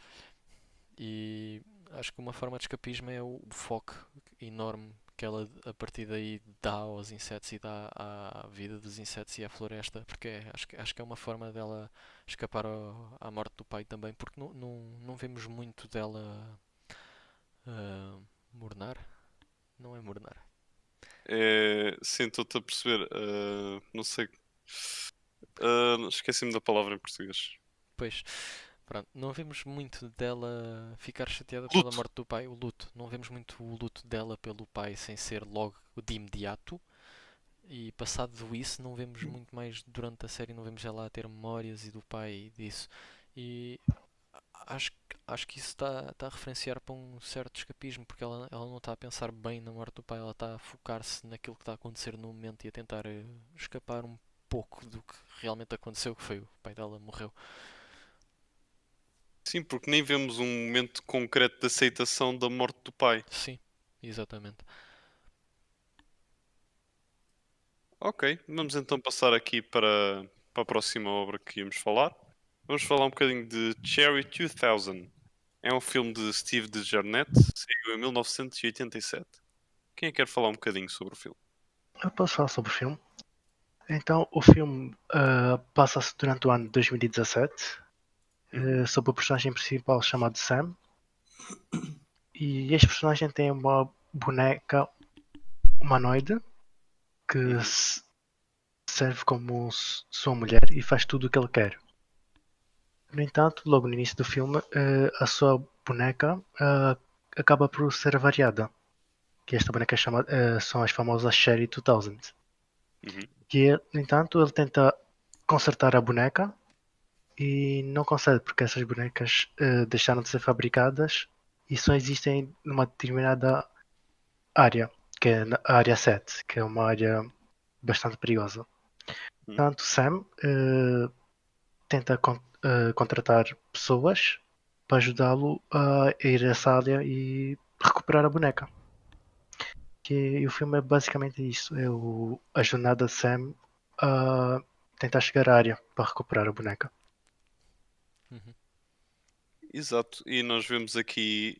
E acho que uma forma de escapismo é o foco enorme que ela a partir daí dá aos insetos e dá à vida dos insetos e à floresta, porque acho que é uma forma dela escapar à morte do pai também, porque não vemos muito dela ah, mornar. Não é mornar. Sim, estou-te a perceber. Não sei. Esqueci-me da palavra em português. Pois, pronto, não vemos muito dela ficar chateada pela Luto. morte do pai, o luto. Não vemos muito o luto dela pelo pai sem ser logo de imediato. E passado isso, não vemos muito mais durante a série, não vemos ela a ter memórias e do pai e disso. E acho que isso está a referenciar para um certo escapismo, porque ela não está a pensar bem na morte do pai, ela está a focar-se naquilo que está a acontecer no momento e a tentar escapar um pouco do que realmente aconteceu, que foi o pai dela morreu. Sim, porque nem vemos um momento concreto de aceitação da morte do pai. Sim, exatamente. Ok, vamos então passar aqui para a próxima obra que íamos falar. Vamos falar um bocadinho de Cherry 2000. É um filme de Steve DeJarnette, saiu em 1987. Quem é que quer falar um bocadinho sobre o filme? Eu posso falar sobre o filme. Então, o filme passa-se durante o ano de 2017, sobre o personagem principal chamado Sam. E este personagem tem uma boneca humanoide que Uhum. serve como sua mulher e faz tudo o que ele quer. No entanto, logo no início do filme, a sua boneca acaba por ser variada. Que esta boneca são as famosas Sherry 2000. Uhum. No entanto, ele tenta consertar a boneca e não consegue porque essas bonecas deixaram de ser fabricadas e só existem numa determinada área, que é a área 7, que é uma área bastante perigosa. Uhum. Portanto, Sam tenta contratar pessoas para ajudá-lo a ir a essa área e recuperar a boneca. E o filme é basicamente isso, é a jornada de Sam a tentar chegar à área para recuperar a boneca. Uhum. Exato, e nós vemos aqui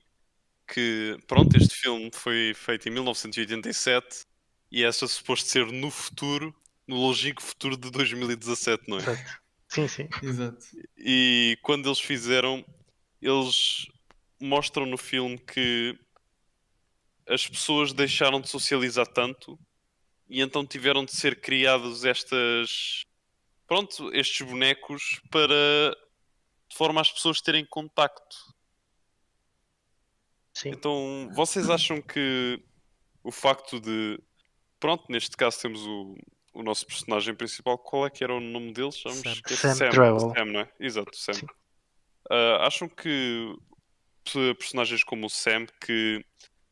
que, pronto, este filme foi feito em 1987 e é só suposto ser no futuro, no longínquo futuro de 2017, não é? Exato. Sim, sim. Exato. E quando eles fizeram, eles mostram no filme que as pessoas deixaram de socializar tanto e então tiveram de ser criados estes bonecos para de forma às pessoas terem contacto. Sim. Então, vocês acham que o facto de, pronto, neste caso temos o nosso personagem principal, qual é que era o nome dele? Já me Sam. esqueci. Sam Sam, o Trevor. Sam, não é? Exato, Sam. Sim. Acham que personagens como o Sam que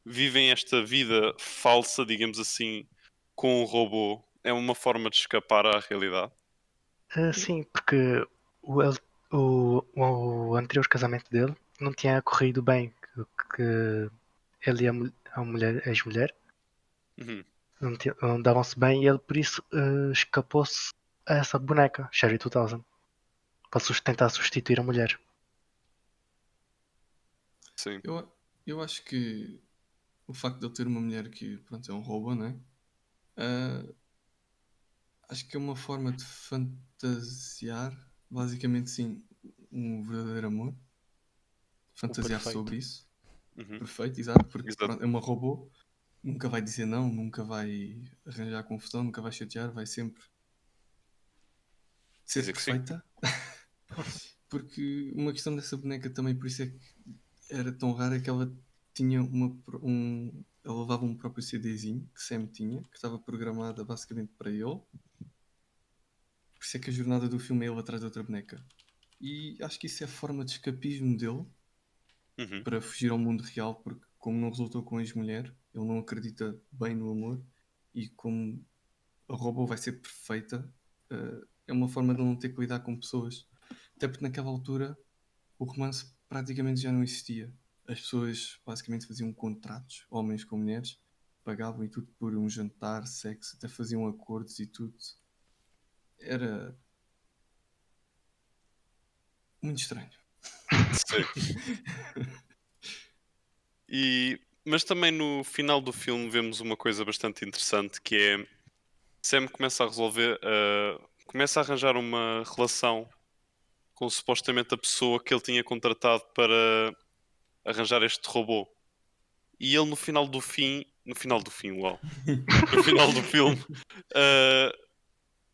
vivem esta vida falsa, digamos assim, com um robô, é uma forma de escapar à realidade? Sim, porque o, el- o anterior casamento dele não tinha corrido bem. Que ele e a mulher, a ex-mulher, Uhum. não davam-se bem e ele por isso escapou-se a essa boneca, Sherry 2000, para tentar substituir a mulher. Sim. Eu acho que o facto de ele ter uma mulher que, pronto, é um robô, não é? Ah, acho que é uma forma de fantasiar, basicamente, sim, um verdadeiro amor. O Fantasiar perfeito. sobre isso. Uhum. Perfeito, exato, porque Exato. pronto, é uma robô, nunca vai dizer não, nunca vai arranjar confusão, nunca vai chatear, vai sempre ser Dizer que sim. perfeita. Porque uma questão dessa boneca também, por isso é que era tão rara, é que ela tinha ele levava um próprio CDzinho que Sam tinha, que estava programada basicamente para ele. Por isso é que a jornada do filme é ele atrás de outra boneca. E acho que isso é a forma de escapismo dele Uhum. para fugir ao mundo real, porque como não resultou com a ex-mulher, ele não acredita bem no amor e como a robô vai ser perfeita, é uma forma de ele não ter que lidar com pessoas. Até porque naquela altura o romance praticamente já não existia. As pessoas basicamente faziam contratos, homens com mulheres, pagavam e tudo por um jantar, sexo, até faziam acordos e tudo. Era muito estranho. Sim. Mas também no final do filme vemos uma coisa bastante interessante que é Sam começa a resolver, começa a arranjar uma relação com supostamente a pessoa que ele tinha contratado para arranjar este robô. E ele no final do fim, uau, no final do filme, ah,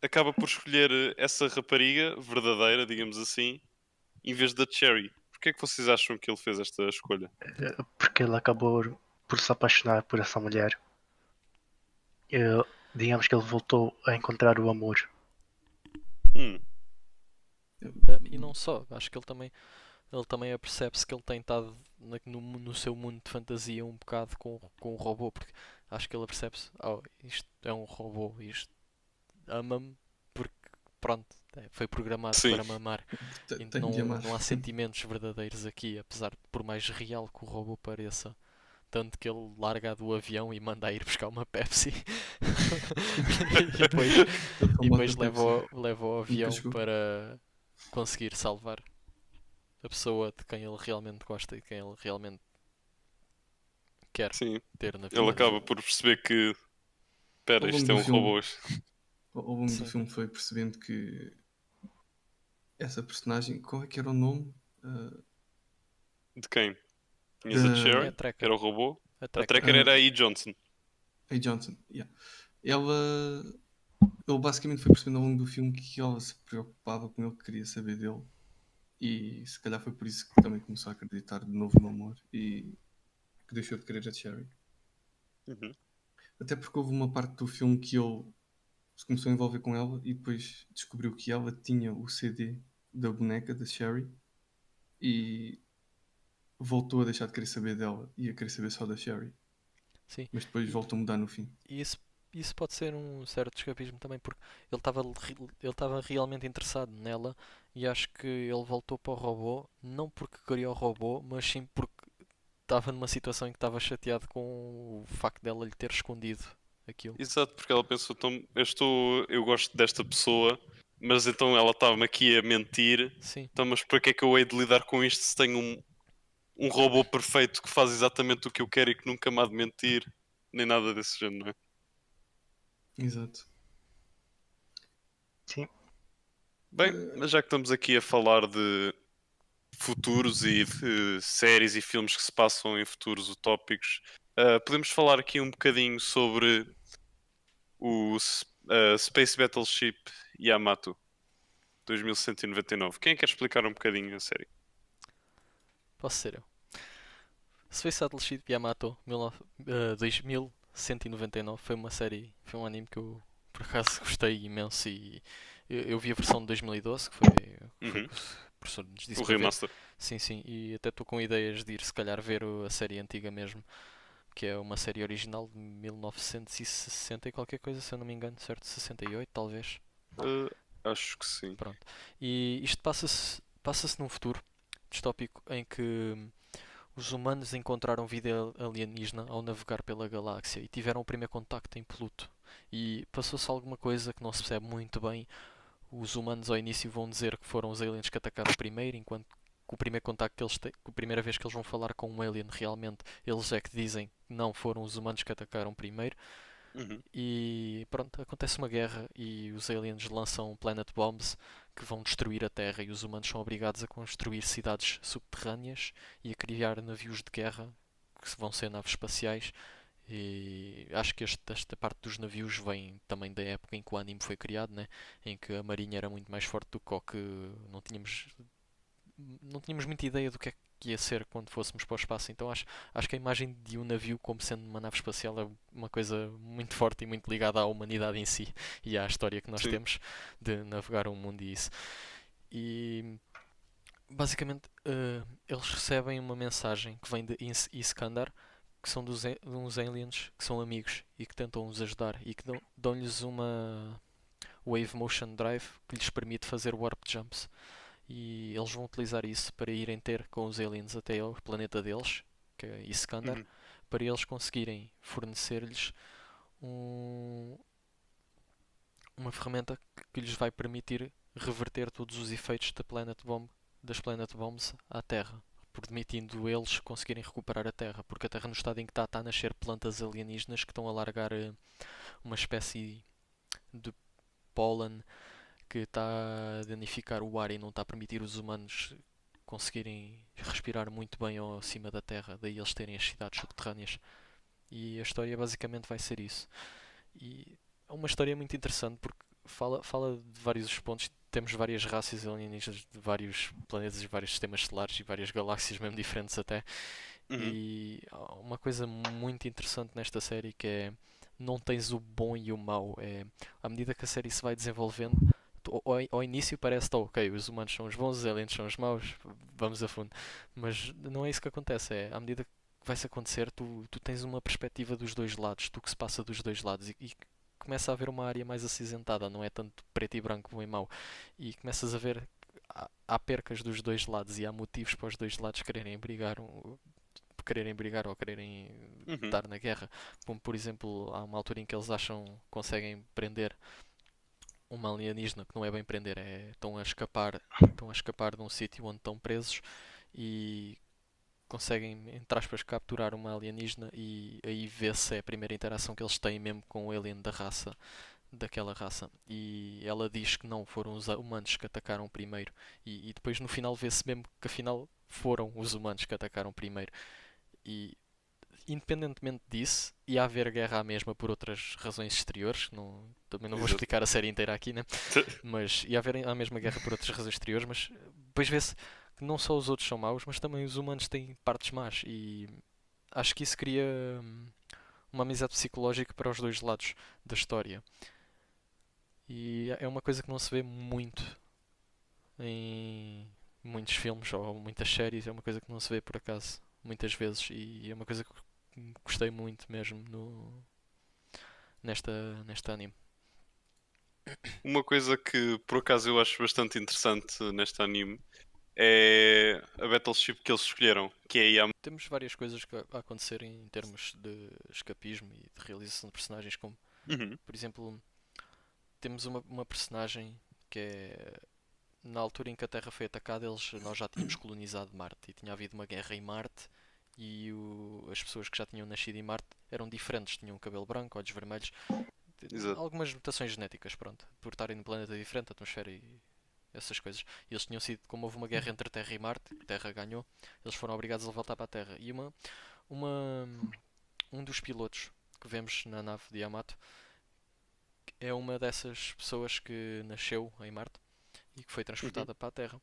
acaba por escolher essa rapariga verdadeira, digamos assim, em vez da Cherry. Porquê é que vocês acham que ele fez esta escolha? Porque ele acabou por se apaixonar por essa mulher. Eh, Digamos que ele voltou a encontrar o amor. Hum, E não só, acho que ele também apercebe-se que ele tem estado no seu mundo de fantasia um bocado com o robô, porque acho que ele apercebe-se, oh, isto é um robô, isto ama-me porque pronto, foi programado sim, para mamar. E Tenho de não, amar. não há sentimentos verdadeiros aqui, apesar de por mais real que o robô pareça. Tanto que ele larga do avião e manda a ir buscar uma Pepsi e depois, A e depois famosa Pepsi. leva o Nunca avião chegou. para conseguir salvar a pessoa de quem ele realmente gosta e de quem ele realmente quer sim. ter na Ele vida dele. acaba por perceber que, Ao espera, longo isto é do um filme, robô. ao longo do Sim. filme foi percebendo que essa personagem, qual é que era o nome? De quem? Tinhas a Da É a Cherry, que Trekker. era o robô. A A Trekker. Tracker era a E. Johnson. A Johnson. Yeah. Ela, ele basicamente foi percebendo ao longo do filme que ela se preocupava com ele, que queria saber dele. E se calhar foi por isso que também começou a acreditar de novo no amor e que deixou de querer a Cherry. Uhum. Até porque houve uma parte do filme que ele se começou a envolver com ela e depois descobriu que ela tinha o CD da boneca da Cherry e voltou a deixar de querer saber dela e a querer saber só da Cherry. Sim. Mas depois E, voltou a mudar no fim. e isso pode ser um certo escapismo também, porque ele estava realmente interessado nela e acho que ele voltou para o robô, não porque queria o robô, mas sim porque estava numa situação em que estava chateado com o facto dela lhe ter escondido aquilo. Exato, porque ela pensou, então, eu gosto desta pessoa, mas então ela estava-me aqui a mentir, Sim, então, mas para que é que eu hei de lidar com isto se tenho um robô perfeito que faz exatamente o que eu quero e que nunca me há de mentir, nem nada desse género, não é? Exato. Sim, Bem, mas já que estamos aqui a falar de futuros e de séries e filmes que se passam em futuros utópicos, podemos falar aqui um bocadinho sobre o Space Battleship Yamato 2199. Quem é que quer explicar um bocadinho a série? posso ser eu. Space Battleship Yamato 2199 foi uma série, foi um anime que eu por acaso gostei imenso e eu vi a versão de 2012 que foi Uhum. que o professor nos disse O para ver. remaster. Sim, sim, e até estou com ideias de ir se calhar ver a série antiga mesmo, que é uma série original de 1960 e qualquer coisa, se eu não me engano, certo? 68 talvez. Uh, acho que sim. Pronto. E isto passa-se num futuro distópico em que os humanos encontraram vida alienígena ao navegar pela galáxia e tiveram o primeiro contacto em Pluto. E passou-se alguma coisa que não se percebe muito bem. Os humanos ao início vão dizer que foram os aliens que atacaram primeiro, enquanto que o primeiro contacto que eles têm, que a primeira vez que eles vão falar com um alien realmente, eles é que dizem que não foram os humanos que atacaram primeiro. Uhum. E pronto, acontece uma guerra e os aliens lançam planet bombs que vão destruir a Terra e os humanos são obrigados a construir cidades subterrâneas e a criar navios de guerra que vão ser naves espaciais. E acho que esta parte dos navios vem também da época em que o anime foi criado, né? Em que a marinha era muito mais forte do que o que não tínhamos não tínhamos muita ideia do que é que ia ser quando fôssemos para o espaço. Então acho que a imagem de um navio como sendo uma nave espacial é uma coisa muito forte e muito ligada à humanidade em si e à história que nós Sim. temos de navegar o mundo e isso. E basicamente eles recebem uma mensagem que vem de Iskandar, que são de uns aliens que são amigos e que tentam os ajudar e que dão-lhes uma Wave Motion Drive que lhes permite fazer warp jumps. E eles vão utilizar isso para irem ter com os aliens até o planeta deles, que é Iskandar, Uhum. para eles conseguirem fornecer-lhes um- uma ferramenta que lhes vai permitir reverter todos os efeitos das Planet Bombs à Terra, permitindo eles conseguirem recuperar a Terra, porque a Terra no estado em que está a nascer plantas alienígenas que estão a largar uma espécie de pólen que está a danificar o ar e não está a permitir os humanos conseguirem respirar muito bem acima da Terra, daí eles terem as cidades subterrâneas. E a história basicamente vai ser isso. E é uma história muito interessante porque fala de vários pontos. Temos várias raças alienígenas de vários planetas e vários sistemas solares e várias galáxias mesmo diferentes até. Uhum. E há uma coisa muito interessante nesta série que é não tens o bom e o mau. À medida que a série se vai desenvolvendo, ao início parece que ok, os humanos são os bons, os aliens são os maus, vamos a fundo. Mas não é isso que acontece. À medida que vai-se acontecer, tu tens uma perspectiva dos dois lados, do que se passa dos dois lados e começa a haver uma área mais acinzentada, não é tanto preto e branco, bom e mau. E começas a ver há percas dos dois lados e há motivos para os dois lados quererem brigar ou quererem Uhum. estar na guerra. Como por exemplo, há uma altura em que eles acham que conseguem prender uma alienígena, que não é bem prender, estão a escapar de um sítio onde estão presos e conseguem, entre aspas, capturar uma alienígena e aí vê-se a primeira interação que eles têm mesmo com o alien daquela raça. E ela diz que não foram os humanos que atacaram primeiro e depois no final vê-se mesmo que afinal foram os humanos que atacaram primeiro. E independentemente disso, ia haver guerra à mesma por outras razões exteriores. Também não vou Exato. explicar a série inteira aqui, né? Mas ia haver a mesma guerra por outras razões exteriores. Mas depois vê-se que não só os outros são maus, mas também os humanos têm partes más. E acho que isso cria uma amizade psicológica para os dois lados da história. E é uma coisa que não se vê muito em muitos filmes ou muitas séries. É uma coisa que não se vê por acaso muitas vezes. E é uma coisa que gostei muito mesmo nesta anime. Uma coisa que por acaso eu acho bastante interessante neste anime é a Battleship que eles escolheram, que é a Yamato. Temos várias coisas a acontecerem em termos de escapismo e de realização de personagens, como Uhum. por exemplo, temos uma personagem que é na altura em que a Terra foi atacada, nós já tínhamos colonizado Marte e tinha havido uma guerra em Marte e as pessoas que já tinham nascido em Marte eram diferentes, tinham cabelo branco, olhos vermelhos, Exato. algumas mutações genéticas, pronto, por estarem num planeta diferente, atmosfera e essas coisas. E eles tinham sido, como houve uma guerra entre a Terra e Marte, a Terra ganhou, eles foram obrigados a voltar para a Terra. E uma, um dos pilotos que vemos na nave de Yamato é uma dessas pessoas que nasceu em Marte e que foi Uhum. transportada para a Terra.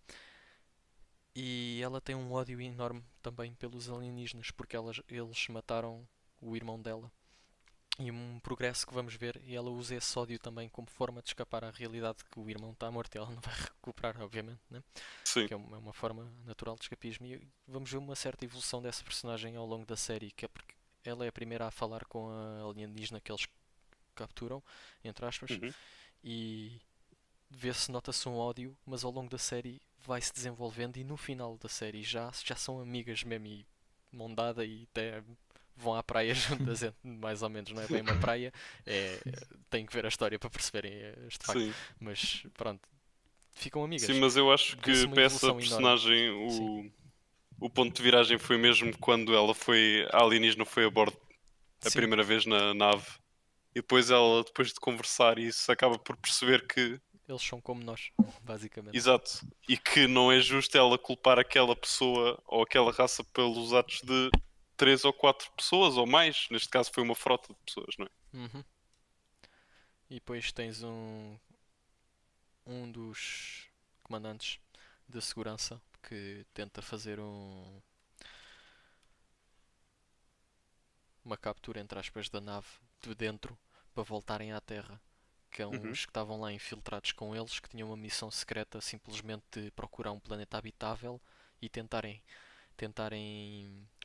E ela tem um ódio enorme também pelos alienígenas, porque eles mataram o irmão dela. E um progresso que vamos ver, e ela usa esse ódio também como forma de escapar à realidade que o irmão está morto e ela não vai recuperar, obviamente, né? Sim. Que é uma forma natural de escapismo. E vamos ver uma certa evolução dessa personagem ao longo da série, que é porque ela é a primeira a falar com a alienígena que eles capturam, entre aspas, Uhum. e vê-se, nota-se um ódio, mas ao longo da série vai-se desenvolvendo e no final da série já são amigas mesmo e mão dada e até vão à praia juntas, mais ou menos, não é bem uma praia, é, tem que ver a história para perceberem este facto, Sim. mas pronto, ficam Sim, amigas. mas eu acho Vê-se que uma para essa evolução enorme. personagem Sim, o ponto de viragem foi mesmo quando a alienígena foi a bordo a sim, primeira vez na nave. E depois ela, depois de conversar isso, acaba por perceber que, eles são como nós, basicamente. exato, e que não é justo ela culpar aquela pessoa ou aquela raça pelos atos de três ou quatro pessoas ou mais. Neste caso foi uma frota de pessoas, não é? Uhum. E depois tens um dos comandantes de segurança que tenta fazer uma captura, entre aspas, da nave de dentro para voltarem à Terra. Que é Uhum. uns que estavam lá infiltrados com eles, que tinham uma missão secreta simplesmente de procurar um planeta habitável e tentarem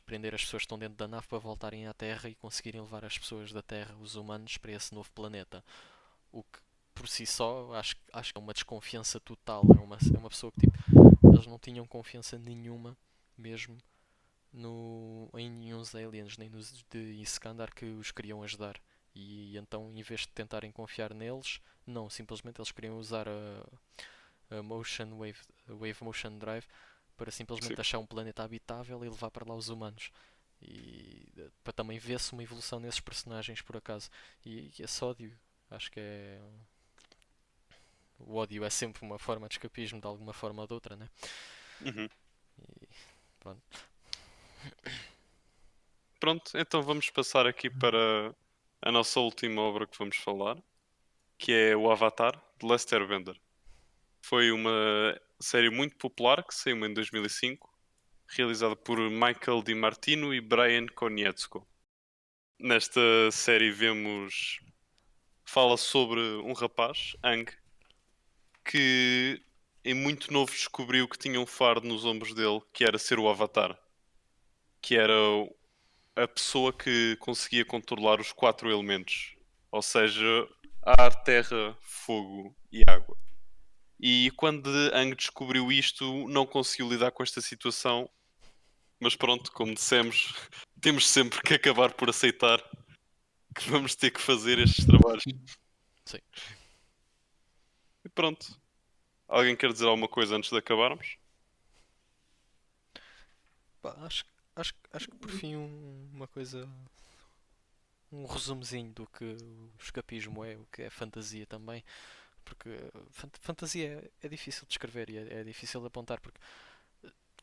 prender as pessoas que estão dentro da nave para voltarem à Terra e conseguirem levar as pessoas da Terra, os humanos, para esse novo planeta. O que por si só acho que é uma desconfiança total. É uma pessoa que tipo, eles não tinham confiança nenhuma mesmo em nenhum aliens, nem nos de Iskandar que os queriam ajudar. E então, em vez de tentarem confiar neles, não, simplesmente eles queriam usar a Wave Motion Drive para Sim. simplesmente achar um planeta habitável e levar para lá os humanos. E para também ver-se uma evolução nesses personagens por acaso. E esse ódio, acho que é. O ódio é sempre uma forma de escapismo de alguma forma ou de outra, né? Uhum. E pronto. Pronto, então vamos passar aqui para a nossa última obra que vamos falar, que é o Avatar, de Last Airbender. Foi uma série muito popular que saiu em 2005, realizada por Michael DiMartino e Brian Konietzko. Nesta série fala sobre um rapaz, Ang, que em muito novo descobriu que tinha um fardo nos ombros dele, que era ser o Avatar, que era a pessoa que conseguia controlar os 4 elementos, ou seja, ar, terra, fogo e água. E quando Ang descobriu isto, não conseguiu lidar com esta situação, mas pronto, como dissemos, temos sempre que acabar por aceitar que vamos ter que fazer estes trabalhos. Sim. E pronto. Alguém quer dizer alguma coisa antes de acabarmos? Pá, acho que por fim uma coisa. Um resumozinho do que o escapismo é, o que é fantasia também. Porque fantasia é difícil de escrever e é difícil de apontar, porque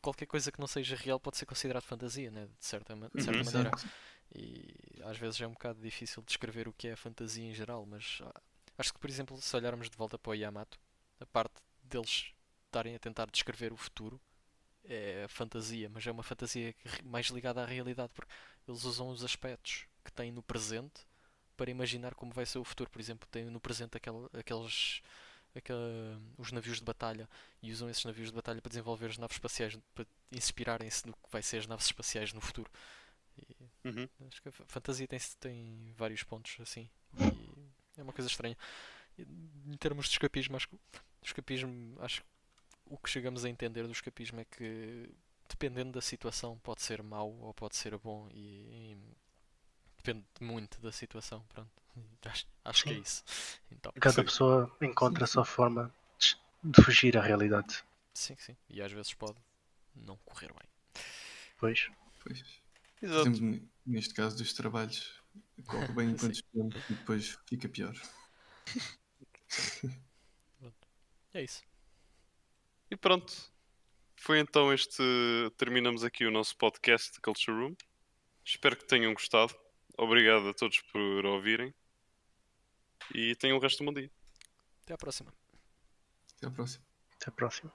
qualquer coisa que não seja real pode ser considerado fantasia, né? De certa Uhum. maneira. Exato. E às vezes é um bocado difícil descrever o que é fantasia em geral, mas acho que, por exemplo, se olharmos de volta para o Yamato, a parte deles estarem a tentar descrever o futuro é fantasia, mas é uma fantasia mais ligada à realidade, porque eles usam os aspectos que têm no presente para imaginar como vai ser o futuro. Por exemplo, têm no presente os navios de batalha e usam esses navios de batalha para desenvolver as naves espaciais, para inspirarem-se no que vai ser as naves espaciais no futuro. E Uhum. acho que a fantasia tem vários pontos assim e é uma coisa estranha. Em termos de escapismo, acho que o que chegamos a entender do escapismo é que dependendo da situação pode ser mau ou pode ser bom e depende muito da situação, pronto. Acho que é Sim. isso. Então, Cada Sim. pessoa encontra a Sim, sua forma de fugir à realidade. sim, sim. E às vezes pode não correr bem. Pois, pois. Por Exato. exemplo, neste caso dos trabalhos, corre bem enquanto Sim. estudamos e depois fica pior. É isso. E pronto. Foi então este. Terminamos aqui o nosso podcast de Culture Room. Espero que tenham gostado. Obrigado a todos por ouvirem. E tenham o resto do bom dia. Até à próxima. Até à próxima. até a próxima.